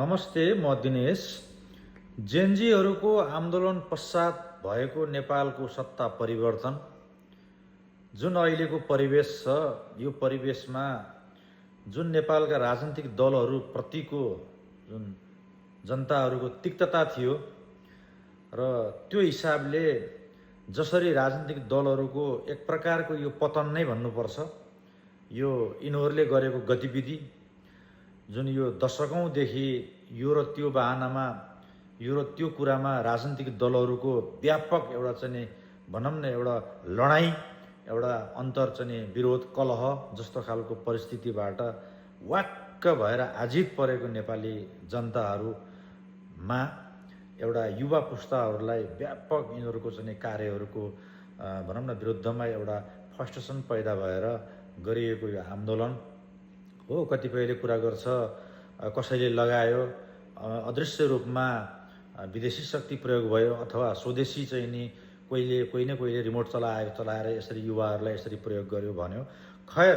नमस्ते, म दिनेश। जेनजीहरूको आन्दोलन पश्चात भएको नेपालको सत्ता परिवर्तन जुन अहिलेको परिवेश छ, यो परिवेशमा जुन नेपालका राजनीतिक दलहरूप्रतिको जुन जनताहरूको तिक्तता थियो र त्यो हिसाबले जसरी राजनीतिक दलहरूको एक प्रकारको यो पतन नै भन्नुपर्छ, यो यिनीहरूले गरेको गतिविधि जुन यो दशकौँदेखि यो र त्यो बहानामा यो र त्यो कुरामा राजनीतिक दलहरूको व्यापक एउटा चाहिँ भनौँ न एउटा लडाइँ, एउटा अन्तर चाहिँ विरोध कलह जस्तो खालको परिस्थितिबाट वाक्क भएर आजित परेको नेपाली जनताहरूमा एउटा युवा पुस्ताहरूलाई व्यापक यिनीहरूको चाहिँ कार्यहरूको भनौँ न विरुद्धमा एउटा फ्रस्ट्रेसन पैदा भएर गरिएको यो आन्दोलन हो। कतिपयले कुरा गर्छ कसैले लगायो, अदृश्य रूपमा विदेशी शक्ति प्रयोग भयो अथवा स्वदेशी चाहिँ नि कोही न कोहीले रिमोट चलाएर यसरी युवाहरूलाई यसरी प्रयोग गर्यो भन्यो। खैर,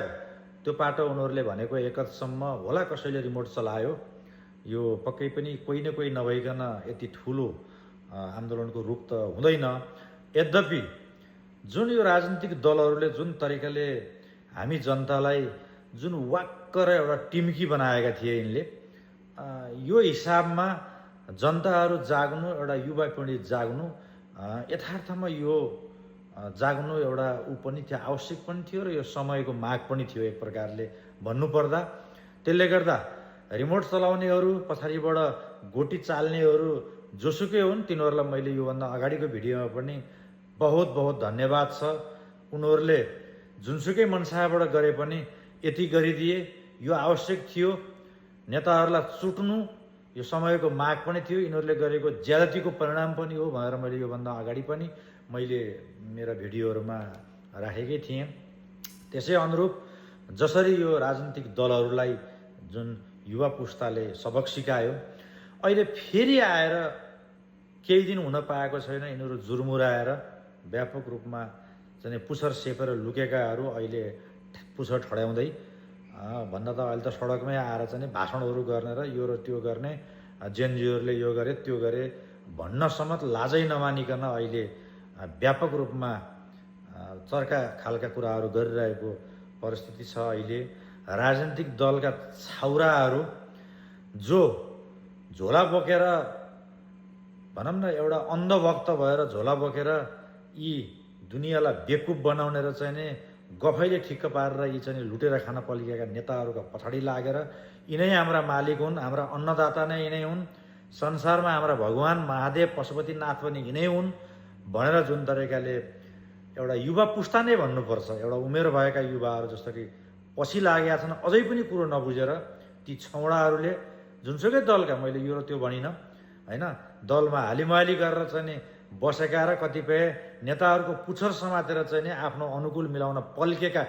त्यो पाटो उनीहरूले भनेको एकतसम्म होला, कसैले रिमोट चलायो, यो पक्कै पनि कोही न कोही नभइकन यति ठुलो आन्दोलनको रूप त हुँदैन। यद्यपि जुन यो राजनीतिक दलहरूले जुन तरिकाले हामी जनतालाई जुन वाक्क र एउटा टिम्की बनाएका थिए यिनले, यो हिसाबमा जनताहरू जाग्नु, एउटा युवा पिँढी जाग्नु, यथार्थमा यो जाग्नु एउटा पनि थियो, आवश्यक पनि थियो र यो समयको माग पनि थियो एक प्रकारले भन्नुपर्दा। त्यसले गर्दा रिमोट चलाउनेहरू, पछाडिबाट गोटी चाल्नेहरू जोसुकै हुन्, तिनीहरूलाई मैले योभन्दा अगाडिको भिडियोमा पनि बहुत बहुत धन्यवाद छ। उनीहरूले जुनसुकै मनसाबाट गरे पनि यति गरिदिए, यो आवश्यक थियो। नेताहरूलाई चुट्नु यो समयको माग पनि थियो, यिनीहरूले गरेको ज्यादतीको परिणाम पनि हो भनेर मैले योभन्दा अगाडि पनि मैले मेरा भिडियोहरूमा राखेकै थिएँ। त्यसै अनुरूप जसरी यो राजनीतिक दलहरूलाई जुन युवा पुस्ताले सबक सिकायो, अहिले फेरि आएर केही दिन हुन पाएको छैन, यिनीहरू जुर्मुराएर व्यापक रूपमा चाहिँ पुच्छर सेपेर लुकेकाहरू अहिले पुच्छर ठड्याउँदै भन्दा त अहिले त सडकमै आएर चाहिँ भाषणहरू गर्ने र यो र त्यो गर्ने, जेनजीहरूले यो गरे त्यो गरे भन्न समेत लाजै नमानिकन अहिले व्यापक रूपमा चर्का खालका कुराहरू गरिरहेको परिस्थिति छ। अहिले राजनीतिक दलका छाउराहरू जो झोला बोकेर भनौँ न एउटा अन्धभक्त भएर झोला बोकेर यी दुनियाँलाई बेकुब बनाउने र चाहिँ नि गफैले ठिक्क पारेर यी चाहिँ लुटेर खान पलिएका नेताहरूका पछाडि लागेर यिनै हाम्रा मालिक हुन्, हाम्रा अन्नदाता नै यिनै हुन्, संसारमा हाम्रा भगवान महादेव पशुपतिनाथ पनि यिनै हुन् भनेर जुन तरिकाले एउटा युवा पुस्ता नै भन्नुपर्छ, एउटा उमेर भएका युवाहरू जस्तो कि पछि लागेका छन्, अझै पनि कुरो नबुझेर ती छौडाहरूले जुनसुकै दलका, मैले यो र त्यो भनिनँ होइन, दलमा हालिमाली गरेर चाहिँ नि बसेका र कतिपय नेताहरूको पुच्छर समातेर चाहिँ नि आफ्नो अनुकूल मिलाउन पल्केका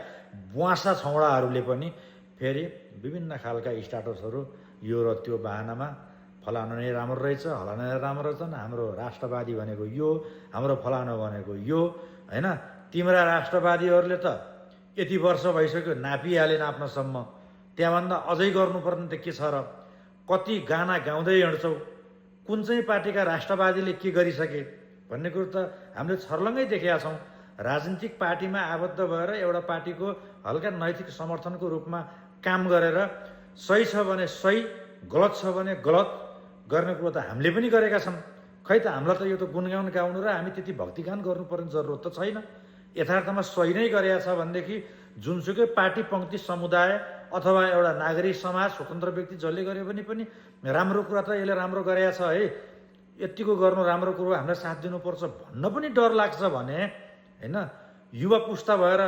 बुवासा छौडाहरूले पनि फेरि विभिन्न खालका स्ट्याटसहरू यो र त्यो बहानामा फलानु नै राम्रो रहेछ, हलानु नै राम्रो रहेछ, हाम्रो राष्ट्रवादी भनेको यो, हाम्रो फलानु भनेको यो होइन। तिम्रा राष्ट्रवादीहरूले त यति वर्ष भइसक्यो नापिहाले नाप्नसम्म, त्यहाँभन्दा अझै गर्नुपर्ने त के छ र? कति गाना गाउँदै हिँड्छौ, कुन चाहिँ पार्टीका राष्ट्रवादीले के गरिसके भन्ने कुरो त हामीले छर्लङ्गै देखेका छौँ। राजनीतिक पार्टीमा आबद्ध भएर एउटा पार्टीको हल्का नैतिक समर्थनको रूपमा काम गरेर सही छ भने सही, गलत छ भने गलत गर्ने कुरो त हामीले पनि गरेका छौँ। खै त हामीलाई त यो त गुनगान गाउनु र हामी त्यति भक्तिगान गर्नुपर्ने जरुरत त छैन। यथार्थमा सही नै गरेका छ भनेदेखि जुनसुकै पार्टी पङ्क्ति समुदाय अथवा एउटा नागरिक समाज स्वतन्त्र व्यक्ति जसले गरे पनि राम्रो कुरा त यसले राम्रो गरेका छ है, यतिको गर्नु राम्रो कुरो, हामीलाई साथ दिनुपर्छ भन्न पनि डर लाग्छ भने होइन, युवा पुस्ता भएर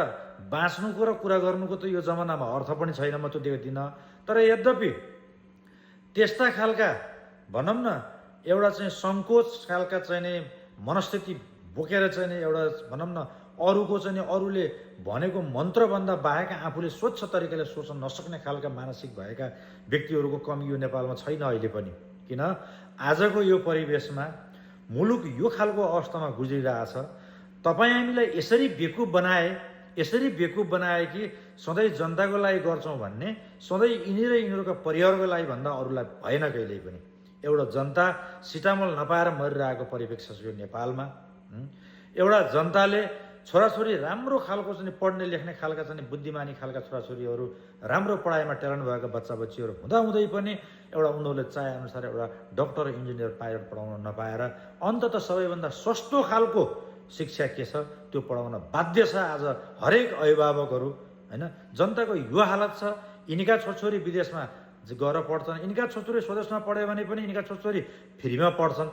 बाँच्नुको र कुरा गर्नुको त यो जमानामा अर्थ पनि छैन, म त्यो देख्दिनँ। तर यद्यपि त्यस्ता खालका भनौँ न एउटा चाहिँ सङ्कोच खालका चाहिँ नि मनस्थिति बोकेर चाहिँ नि एउटा भनौँ न अरूको चाहिँ अरूले भनेको मन्त्रभन्दा बाहेक आफूले स्वच्छ तरिकाले सोच्न नसक्ने खालका मानसिक भएका व्यक्तिहरूको कमी यो नेपालमा छैन अहिले पनि। किन आजको यो परिवेशमा मुलुक यो खालको अवस्थामा गुज्रिरहेछ, तपाईँ हामीलाई यसरी बेकुब बनाए यसरी बेकुब बनाए कि सधैँ जनताको लागि गर्छौँ भन्ने सधैँ यिनी र यिनीहरूका परिवारको लागि भन्दा अरूलाई भएन कहिल्यै पनि। एउटा जनता सिटामोल नपाएर मरिरहेको परिप्रेक्ष्य छ यो नेपालमा। एउटा जनताले छोराछोरी राम्रो खालको चाहिँ पढ्ने लेख्ने खालका चाहिँ बुद्धिमानी खालका छोराछोरीहरू राम्रो पढाइमा ट्यालेन्ट भएका बच्चा बच्चीहरू हुँदाहुँदै पनि एउटा उनीहरूले चाहेअनुसार एउटा डक्टर इन्जिनियर पाइलट पढाउन नपाएर अन्तत सबैभन्दा सस्तो खालको शिक्षा के छ त्यो पढाउन बाध्य छ आज हरेक अभिभावकहरू होइन। जनताको यो हालत छ, यिनीका छोरछोरी विदेशमा गएर पढ्छन्, यिनीका छोरछोरी स्वदेशमा पढ्यो भने पनि यिनीका छोरछोरी फ्रीमा पढ्छन्।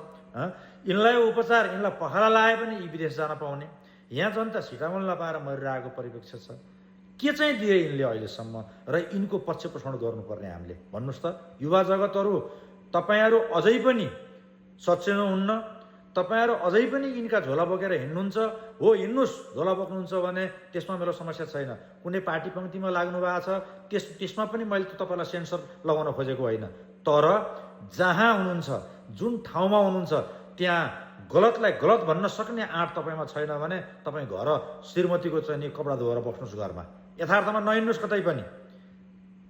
यिनलाई उपचार यिनलाई पखाला लाए पनि यी विदेश जान पाउने, यहाँ जनता सिटामोल नपाएर मरिरहेको परिप्रेक्ष्य छ। के चाहिँ दिए यिनले अहिलेसम्म र यिनको पक्षपोषण गर्नुपर्ने हामीले भन्नुहोस् त। युवा जगतहरू तपाईँहरू अझै पनि सचेत हुन्न, तपाईँहरू अझै पनि यिनका झोला बोकेर हिँड्नुहुन्छ। हो, हिँड्नुहोस्, झोला बोक्नुहुन्छ भने त्यसमा मेरो समस्या छैन। कुनै पार्टी पङ्क्तिमा लाग्नु भएको छ त्यसमा पनि मैले त तपाईँलाई सेन्सर लगाउन खोजेको होइन। तर जहाँ हुनुहुन्छ, जुन ठाउँमा हुनुहुन्छ, त्यहाँ गलतलाई गलत भन्न सक्ने आँट तपाईँमा छैन भने तपाईँ घर श्रीमतीको चाहिँ नि कपडा धोएर बस्नुहोस् घरमा, यथार्थमा नहिँड्नुहोस् कतै पनि।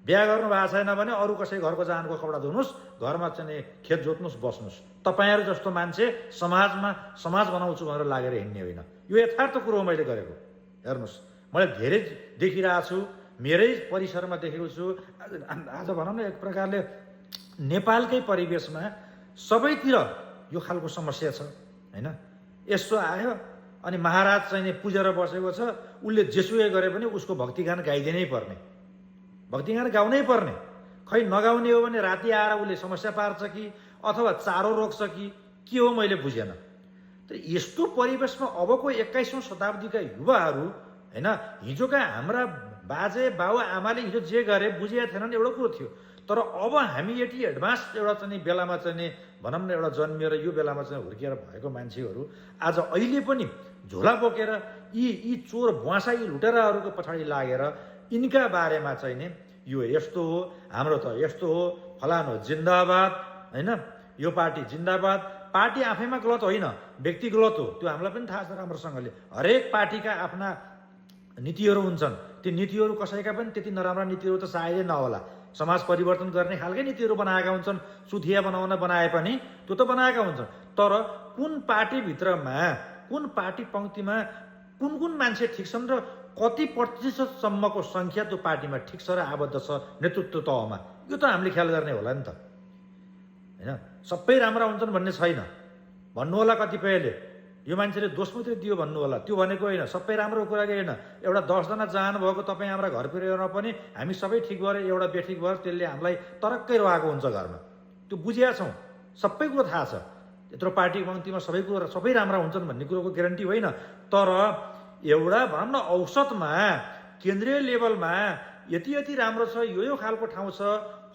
बिहा गर्नु भएको छैन भने अरू कसै घरको जहानको कपडा धुनुहोस्, घरमा चाहिँ खेत जोत्नुहोस्, बस्नुहोस्। तपाईँहरू जस्तो मान्छे समाज बनाउँछु भनेर लागेर हिँड्ने होइन। यो यथार्थ कुरो हो मैले गरेको। हेर्नुहोस्, मैले धेरै देखिरहेको छु, मेरै परिसरमा देखेको छु। आज भनौँ न एक प्रकारले नेपालकै परिवेशमा सबैतिर यो खालको समस्या छ होइन। यस्तो आयो अनि महाराज चाहिँ पुजेर बसेको छ, उसले जेसुकै गरे पनि उसको भक्तिगान गाइदिनै पर्ने, भक्तिगान गाउनै पर्ने। खै नगाउने हो भने राति आएर उसले समस्या पार्छ कि अथवा चारो रोक्छ कि के हो मैले बुझेन। त यस्तो परिवेशमा अबको 21औं शताब्दीका युवाहरू होइन, हिजोका हाम्रा बाजे बाउ आमाले हिजो जे गरे बुझेका थिएनन् एउटा कुरो थियो। तर अब हामी यति एडभान्स एउटा चाहिँ बेलामा चाहिँ भनौँ न एउटा जन्मिएर यो बेलामा चाहिँ हुर्किएर भएको मान्छेहरू आज अहिले पनि झोला बोकेर यी चोर बुवासा यी लुटेराहरूको पछाडि लागेर यिनका बारेमा चाहिँ नि यो यस्तो हो, हाम्रो त यस्तो हो, फलानो जिन्दाबाद होइन, यो पार्टी जिन्दाबाद। पार्टी आफैमा गलत होइन, व्यक्ति गलत हो, त्यो हामीलाई पनि थाहा छ राम्रोसँगले। हरेक पार्टीका आफ्ना नीतिहरू हुन्छन्, ती नीतिहरू कसैका पनि त्यति नराम्रा नीतिहरू त सायदै नहोला। समाज परिवर्तन गर्ने खालकै नीतिहरू बनाएका हुन्छन्, सुथिया बनाउन बनाए पनि त्यो त बनाएका हुन्छन्। तर कुन पार्टीभित्रमा कुन पार्टी पङ्क्तिमा कुन मान्छे ठिक छन् र कति प्रतिशतसम्मको सङ्ख्या त्यो पार्टीमा ठिक छ र आबद्ध छ नेतृत्व तहमा, यो त हामीले ख्याल गर्ने होला नि त होइन। सबै राम्रा हुन्छन् भन्ने छैन भन्नु होला कतिपयले, यो मान्छेले दोष मात्रै दियो भन्नु होला, त्यो भनेको होइन। सबै राम्रो कुरा होइन। एउटा 10 जना जानु भएको तपाईँ हाम्रा घर पुर्याएर पनि हामी सबै ठिक भएर एउटा बेठिक भएर त्यसले हामीलाई तरक्कै रहेको हुन्छ घरमा, त्यो बुझिया छौँ, सबै कुरो थाहा छ। यत्रो पार्टी पङ्क्तिमा सबै राम्रा हुन्छन् भन्ने कुरोको ग्यारेन्टी होइन। तर एउटा भनौँ न औसतमा केन्द्रीय लेभलमा यति राम्रो छ, यो खालको ठाउँ छ,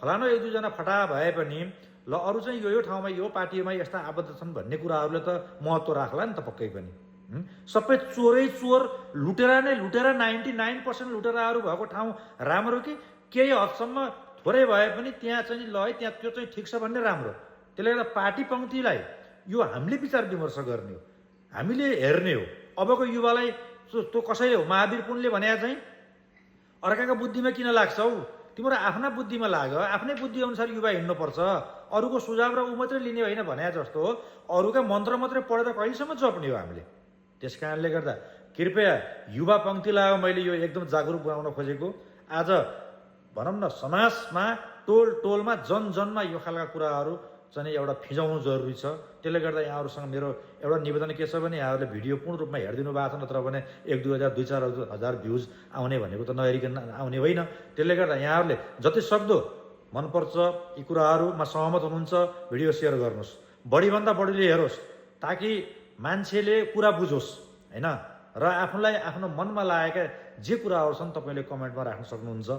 फलानो 1-2 जना फटा भए पनि ल अरू चाहिँ यो ठाउँमा यो पार्टीमा यस्ता आबद्ध छन् भन्ने कुराहरूले त महत्त्व राख्ला नि त पक्कै पनि। सबै चोरै चोर, लुटेरा नै लुटेरा, 99% लुटेराहरू भएको ठाउँ राम्रो कि केही हदसम्म थोरै भए पनि त्यहाँ चाहिँ ल है त्यहाँ त्यो चाहिँ ठिक छ भन्ने राम्रो। त्यसले गर्दा पार्टी पङ्क्तिलाई यो हामीले विचार विमर्श गर्ने हो, हामीले हेर्ने हो। अबको युवालाई त्यो कसैले हो महावीर पुनले भने चाहिँ अर्काको बुद्धिमा किन लाग्छ हौ, तिम्रो आफ्ना बुद्धिमा लाग्यो, आफ्नै बुद्धि अनुसार युवा हिँड्नुपर्छ, अरूको सुझाव र ऊ मात्रै लिने होइन भने जस्तो हो। अरूका मन्त्र मात्रै पढेर कहिलेसम्म जप्ने हो हामीले। त्यस कारणले गर्दा कृपया युवा पङ्क्तिलाई मैले यो एकदम जागरुक बनाउन खोजेको। आज भनौँ न समाजमा टोलमा जनजनमा यो खालका कुराहरू चाहिँ एउटा फिजाउनु जरुरी छ। त्यसले गर्दा यहाँहरूसँग मेरो एउटा निवेदन के छ भने यहाँहरूले भिडियो पूर्ण रूपमा हेरिदिनु भएको छ, नत्र भने 1-2 हजार 2-4 हजार भ्युज आउने भनेको त नहेरिकन आउने होइन। त्यसले गर्दा यहाँहरूले जति सक्दो मनपर्छ यी कुराहरूमा सहमत हुनुहुन्छ भिडियो सेयर गर्नुहोस्, बढीभन्दा बढीले हेरोस्, ताकि मान्छेले कुरा बुझोस् होइन। र आफूलाई आफ्नो मनमा लागेका जे कुराहरू छन् तपाईँले कमेन्टमा राख्न सक्नुहुन्छ।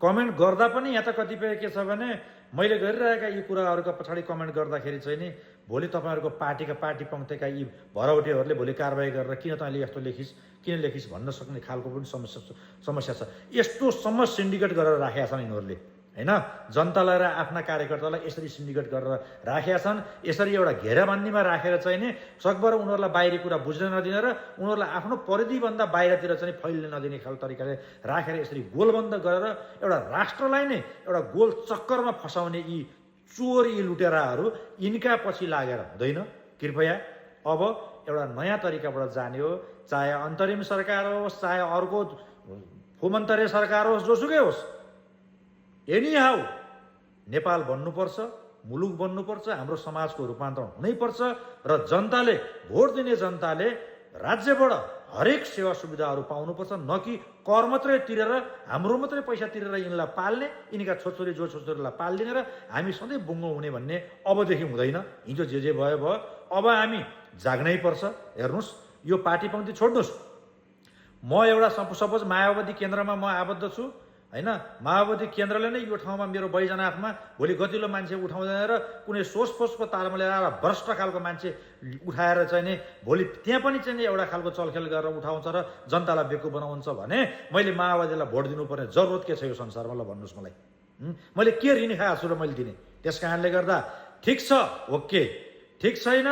कमेन्ट गर्दा पनि यहाँ त कतिपय के छ भने मैले गरिरहेका यी कुराहरूका पछाडि कमेन्ट गर्दाखेरि चाहिँ नि भोलि तपाईँहरूको पार्टी पङ्क्तिका यी भरौटेहरूले भोलि कारबाही गरेर किन तैँले यस्तो लेखिस् भन्न सक्ने खालको पनि समस्या छ। यस्तोसम्म सिन्डिकेट गरेर राखेका छन् यिनीहरूले होइन। जनतालाई र आफ्ना कार्यकर्तालाई यसरी सिन्डिकेट गरेर राखेका छन्, यसरी एउटा घेराबन्दीमा राखेर चाहिँ नि सकभर उनीहरूलाई बाहिरी कुरा बुझ्न नदिने र उनीहरूलाई आफ्नो परिधिभन्दा बाहिरतिर चाहिँ फैलिन नदिने खालको तरिकाले राखेर यसरी गोलबन्द गरेर एउटा राष्ट्रलाई नै एउटा गोल चक्करमा फसाउने यी चोर, यी लुटेराहरू यिनका पछि लागेर हुँदैन। कृपया अब एउटा नयाँ तरिकाबाट जाने हो, चाहे अन्तरिम सरकार होस्, चाहे अर्को फुमन्तरे सरकार होस्, जोसुकै होस्, एनी हाउ नेपाल बन्नुपर्छ, मुलुक बन्नुपर्छ, हाम्रो समाजको रूपान्तरण हुनैपर्छ र जनताले, भोट दिने जनताले राज्यबाट हरेक सेवा सुविधाहरू पाउनुपर्छ, न कि कर मात्रै तिरेर हाम्रो मात्रै पैसा तिरेर यिनलाई पाल्ने, यिनका छोरछोरी जो छोरछोरीलाई पालिदिने र हामी सधैँ बुङ्गो हुने भन्ने अबदेखि हुँदैन। हिजो जे भयो भयो, अब हामी जाग्नै पर्छ। हेर्नुहोस्, यो पार्टी पङ्क्ति छोड्नुहोस्। म एउटा सपोज मायावती केन्द्रमा म आबद्ध छु होइन, माओवादी केन्द्रले नै यो ठाउँमा मेरो बैजनाथमा भोलि गतिलो मान्छे उठाउँदैन र कुनै सोचपोचको तालमा ल्याएर भ्रष्ट खालको मान्छे उठाएर चाहिँ नि भोलि त्यहाँ पनि चाहिँ नि एउटा खालको चलखेल गरेर उठाउँछ र जनतालाई बेकु बनाउँछ भने मैले माओवादीलाई भोट दिनुपर्ने जरुरत के छ यो संसारमा? ल भन्नुहोस् मलाई। मैले के ऋण खाएको छु र मैले दिने? त्यस कारणले गर्दा ठिक छ, ओके, ठिक छैन,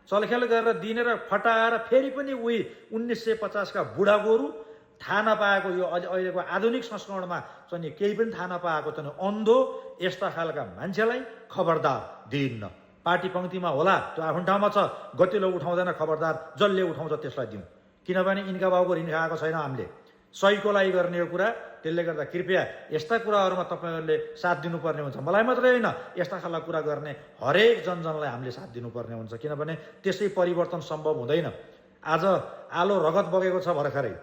चलखेल गरेर दिने र फटाएर फेरि पनि उही 1950 का बुढा गोरु थाहा नपाएको यो अहिलेको आधुनिक संस्करणमा चाहिँ केही पनि थाहा नपाएको चाहिँ अन्धो यस्ता खालका मान्छेलाई खबरदार दिइन्न। पार्टी पङ्क्तिमा होला, त्यो आफ्नो ठाउँमा छ, गतिलो उठाउँदैन, खबरदार जसले उठाउँछ त्यसलाई दिउँ। किनभने यिनका बाबुको ऋण खाएको छैन हामीले, सहीको लागि गर्ने यो कुरा। त्यसले गर्दा कृपया यस्ता कुराहरूमा तपाईँहरूले साथ दिनुपर्ने हुन्छ। मलाई मात्रै होइन, यस्ता खालका कुरा गर्ने हरेक जनजनलाई हामीले साथ दिनुपर्ने हुन्छ, किनभने त्यसै परिवर्तन सम्भव हुँदैन। आज आलो रगत बगेको छ भर्खरै,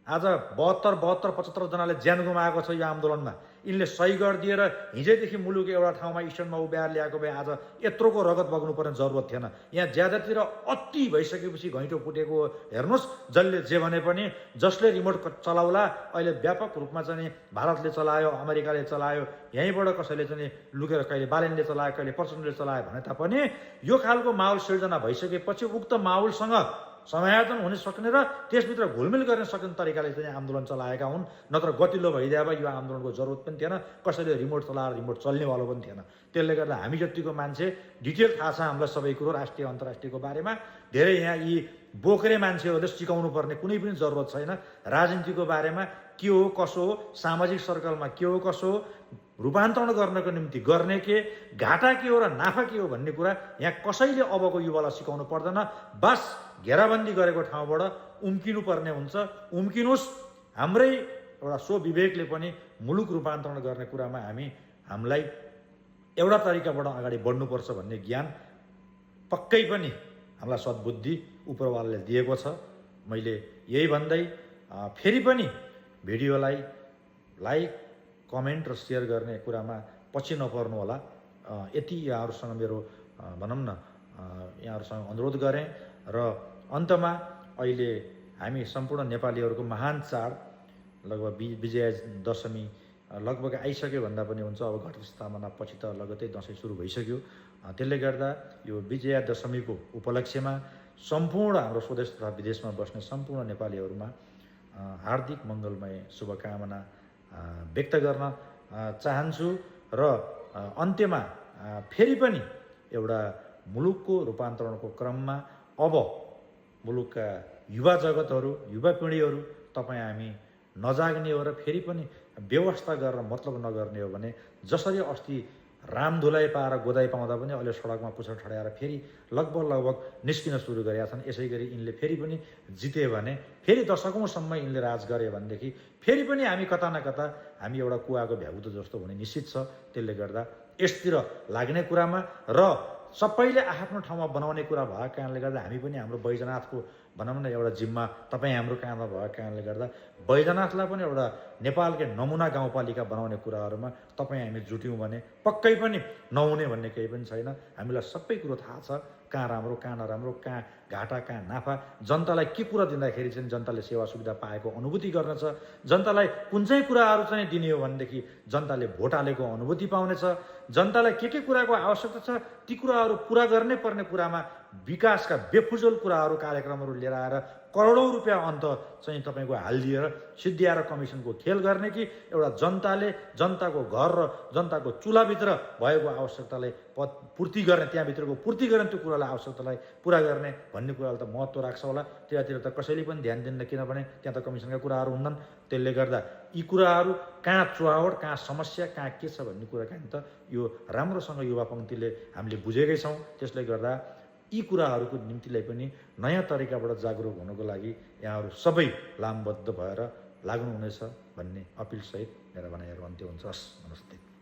आज 72-75 जनाले ज्यान गुमाएको छ यो आन्दोलनमा। यिनले सही गरिदिएर हिजैदेखि मुलुक एउटा ठाउँमा स्ट्यान्डमा उभ्याएर ल्याएको भए आज यत्रोको रगत बग्नुपर्ने जरुरत थिएन। यहाँ ज्यादातिर अति भइसकेपछि घैँटो फुटेको हेर्नुहोस्। जसले जे भने पनि, जसले रिमोट चलाउला, अहिले व्यापक रूपमा चाहिँ भारतले चलायो, अमेरिकाले चलायो, यहीँबाट कसैले चाहिँ लुकेर कहिले बालेनले चलायो, कहिले प्रचण्डले चलायो भने तापनि यो खालको माहौल सिर्जना भइसकेपछि उक्त माहौलसँग समायोजन हुन सक्ने र त्यसभित्र घुलमिल गर्न सक्ने तरिकाले चाहिँ आन्दोलन चलाएका हुन्। नत्र गतिलो भइदिए भए यो आन्दोलनको जरुरत पनि थिएन, कसैले रिमोट चलाएर रिमोट चल्नेवालो पनि थिएन। त्यसले गर्दा हामी जतिको मान्छे डिटेल थाहा छ हामीलाई सबै कुरो राष्ट्रिय अन्तर्राष्ट्रियको बारेमा। धेरै यहाँ यी बोक्रे मान्छेहरूले सिकाउनु पर्ने कुनै पनि जरुरत छैन। राजनीतिको बारेमा के हो कसो हो, सामाजिक सर्कलमा के हो कसो हो, रूपान्तरण गर्नको निम्ति गर्ने के, घाटा के हो र नाफा के हो भन्ने कुरा यहाँ कसैले अबको युवालाई सिकाउनु पर्दैन। बस घेराबन्दी गरेको ठाउँबाट उम्किनु पर्ने हुन्छ, उम्किनुहोस्। हाम्रै एउटा स्वविवेकले पनि मुलुक रूपान्तरण गर्ने कुरामा हामीलाई एउटा तरिकाबाट अगाडि बढ्नुपर्छ भन्ने ज्ञान पक्कै पनि हामीलाई सद्बुद्धि उपरवालले दिएको छ। मैले यही भन्दै फेरि पनि भिडियोलाई लाइक, कमेन्ट र सेयर गर्ने कुरामा पछि नपर्नु होला। यति यहाँहरूसँग मेरो भनौँ न यहाँहरूसँग अनुरोध गरेँ। र अन्तमा अहिले हामी सम्पूर्ण नेपालीहरूको महान चाड लगभग विजया दशमी लगभग आइसक्यो भन्दा पनि हुन्छ। अब घट स्थापना पछि त लगतै दसैँ सुरु भइसक्यो। त्यसले गर्दा यो विजया दशमीको उपलक्ष्यमा सम्पूर्ण हाम्रो स्वदेश तथा विदेशमा बस्ने सम्पूर्ण नेपालीहरूमा हार्दिक मङ्गलमय शुभकामना व्यक्त गर्न चाहन्छु। र अन्त्यमा फेरि पनि एउटा मुलुकको रूपान्तरणको क्रममा अब मुलुकका युवा जगतहरू, युवा पिँढीहरू तपाईँ हामी नजाग्ने हो र फेरि पनि व्यवस्था गरेर मतलब नगर्ने हो भने जसरी अस्ति रामधुलाई पाएर गोदाई पाउँदा पनि अहिले सडकमा पुछर ठड्याएर फेरि लगभग निस्किन सुरु गरेका छन्। यसै गरी यिनले फेरि पनि जिते भने, फेरि दशकौँसम्म यिनले राज गरे भनेदेखि फेरि पनि हामी कता न कता हामी एउटा कुवाको भ्यागुतो जस्तो हुने निश्चित छ। त्यसले गर्दा यसतिर लाग्ने कुरामा र सबैले आफ्नो ठाउँमा बनाउने कुरा भएको कारणले गर्दा हामी पनि हाम्रो बैजनाथको भनौँ न एउटा जिम्मा तपाईँ हाम्रो काँधमा भएको कारणले गर्दा बैजनाथलाई पनि एउटा नेपालकै नमुना गाउँपालिका बनाउने कुराहरूमा तपाईँ हामी जुट्यौँ भने पक्कै पनि नहुने भन्ने केही पनि छैन। हामीलाई सबै कुरो थाहा छ, कहाँ राम्रो कहाँ नराम्रो, कहाँ घाटा कहाँ नाफा, जनतालाई के कुरा दिँदाखेरि चाहिँ जनताले सेवा सुविधा पाएको अनुभूति गर्न छ, जनतालाई कुन चाहिँ कुराहरू चाहिँ दिने हो भनेदेखि जनताले भोट हालेको अनुभूति पाउनेछ, जनतालाई के कुराको आवश्यकता छ ती कुराहरू पुरा गर्नै पर्ने कुरामा विकासका बेफुजल कुराहरू कार्यक्रमहरू लिएर आएर करोडौँ रुपियाँ अन्त चाहिँ तपाईँको हालिदिएर सिद्धिएर कमिसनको खेल गर्ने कि एउटा जनताले जनताको घर र जनताको चुलाभित्र भएको आवश्यकतालाई पूर्ति गर्ने, त्यहाँभित्रको पूर्ति गर्ने त्यो कुरालाई आवश्यकतालाई पुरा गर्ने भन्ने कुरालाई त महत्त्व राख्छ होला। त्यतातिर त कसैले पनि ध्यान दिन्न, किनभने त्यहाँ त कमिसनका कुराहरू हुन्नन्। त्यसले गर्दा यी कुराहरू कहाँ चुहावट, कहाँ समस्या, कहाँ के छ भन्ने कुरा चाहिँ त यो राम्रोसँग युवा पङ्क्तिले हामीले बुझेकै छौँ। त्यसले गर्दा यी कुराहरूको निम्तिलाई पनि नयाँ तरिकाबाट जागरुक हुनको लागि यहाँहरू सबै लामबद्ध भएर लाग्नुहुनेछ भन्ने अपिलसहित मेरा भनाइहरू अन्त्य हुन्छ। हस्, नमस्ते।